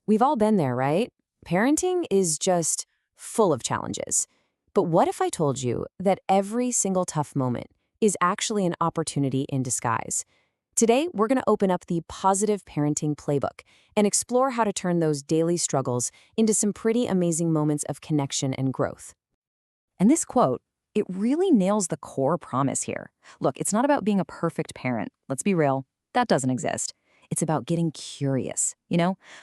We've all been there, right? Parenting is just full of challenges. But what if I told you that every single tough moment is actually an opportunity in disguise? Today, we're going to open up the Positive Parenting Playbook and explore how to turn those daily struggles into some pretty amazing moments of connection and growth. And this quote, it really nails the core promise here. Look, it's not about being a perfect parent. Let's be real, that doesn't exist. It's about getting curious,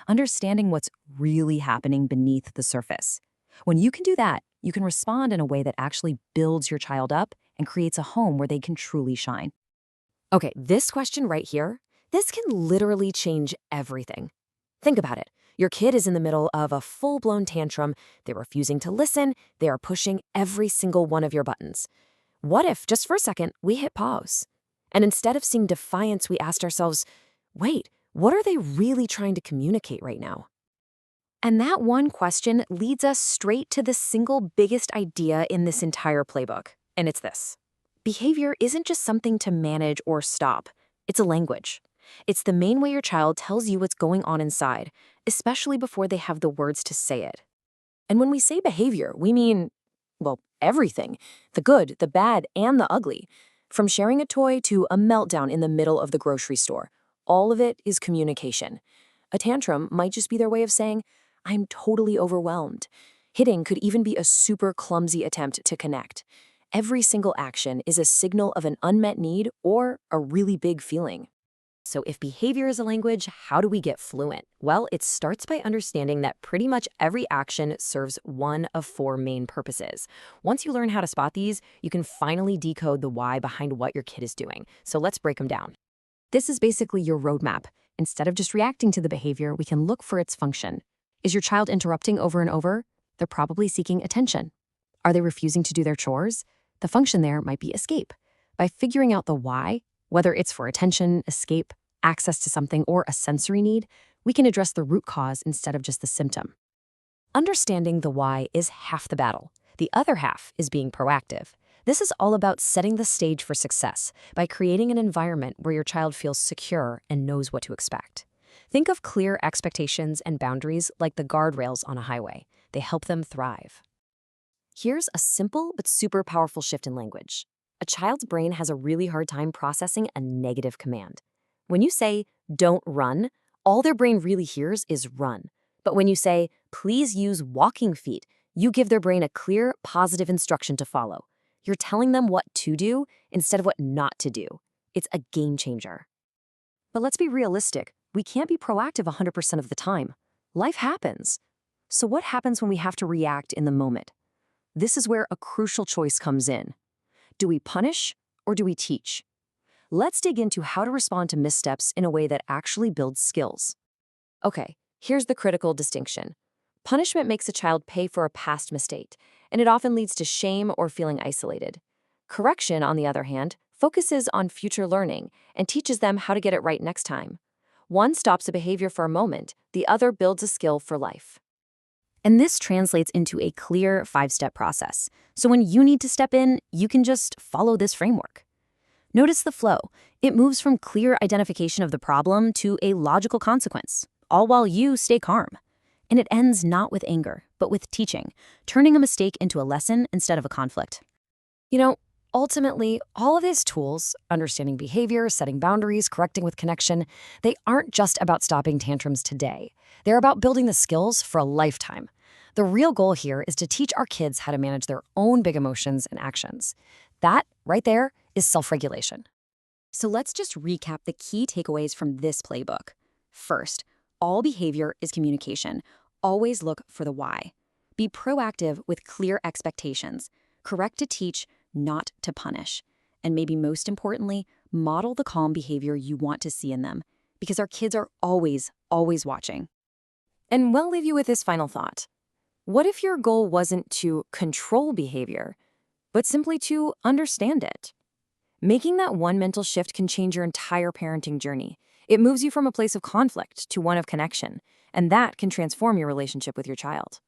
understanding what's really happening beneath the surface. When you can do that, you can respond in a way that actually builds your child up and creates a home where they can truly shine. Okay, this question right here, this can literally change everything. Think about it. Your kid is in the middle of a full-blown tantrum. They're refusing to listen. They are pushing every single one of your buttons. What if, just for a second, we hit pause? And instead of seeing defiance, we asked ourselves, wait, what are they really trying to communicate right now? And that one question leads us straight to the single biggest idea in this entire playbook. And it's this. Behavior isn't just something to manage or stop. It's a language. It's the main way your child tells you what's going on inside, especially before they have the words to say it. And when we say behavior, we mean, well, everything. The good, the bad, and the ugly. From sharing a toy to a meltdown in the middle of the grocery store. All of it is communication. A tantrum might just be their way of saying, I'm totally overwhelmed. Hitting could even be a super clumsy attempt to connect. Every single action is a signal of an unmet need or a really big feeling. So if behavior is a language, how do we get fluent? Well, it starts by understanding that pretty much every action serves one of four main purposes. Once you learn how to spot these, you can finally decode the why behind what your kid is doing. So let's break them down. This is basically your roadmap. Instead of just reacting to the behavior, we can look for its function. Is your child interrupting over and over? They're probably seeking attention. Are they refusing to do their chores? The function there might be escape. By figuring out the why, whether it's for attention, escape, access to something, or a sensory need, we can address the root cause instead of just the symptom. Understanding the why is half the battle. The other half is being proactive. This is all about setting the stage for success by creating an environment where your child feels secure and knows what to expect. Think of clear expectations and boundaries like the guardrails on a highway. They help them thrive. Here's a simple but super powerful shift in language. A child's brain has a really hard time processing a negative command. When you say, don't run, all their brain really hears is run. But when you say, please use walking feet, you give their brain a clear, positive instruction to follow. You're telling them what to do instead of what not to do. It's a game changer. But let's be realistic. We can't be proactive 100% of the time. Life happens. So what happens when we have to react in the moment? This is where a crucial choice comes in. Do we punish or do we teach? Let's dig into how to respond to missteps in a way that actually builds skills. Okay, here's the critical distinction. Punishment makes a child pay for a past mistake, and it often leads to shame or feeling isolated. Correction, on the other hand, focuses on future learning and teaches them how to get it right next time. One stops a behavior for a moment, the other builds a skill for life. And this translates into a clear 5-step process. So when you need to step in, you can just follow this framework. Notice the flow. It moves from clear identification of the problem to a logical consequence, all while you stay calm. And it ends not with anger, but with teaching, turning a mistake into a lesson instead of a conflict. Ultimately, all of these tools, understanding behavior, setting boundaries, correcting with connection, they aren't just about stopping tantrums today. They're about building the skills for a lifetime. The real goal here is to teach our kids how to manage their own big emotions and actions. That, right there, is self-regulation. So let's just recap the key takeaways from this playbook. First, all behavior is communication. Always look for the why. Be proactive with clear expectations. Correct to teach, not to punish. And maybe most importantly, model the calm behavior you want to see in them, because our kids are always, always watching. And we'll leave you with this final thought. What if your goal wasn't to control behavior, but simply to understand it? Making that one mental shift can change your entire parenting journey. It moves you from a place of conflict to one of connection, and that can transform your relationship with your child.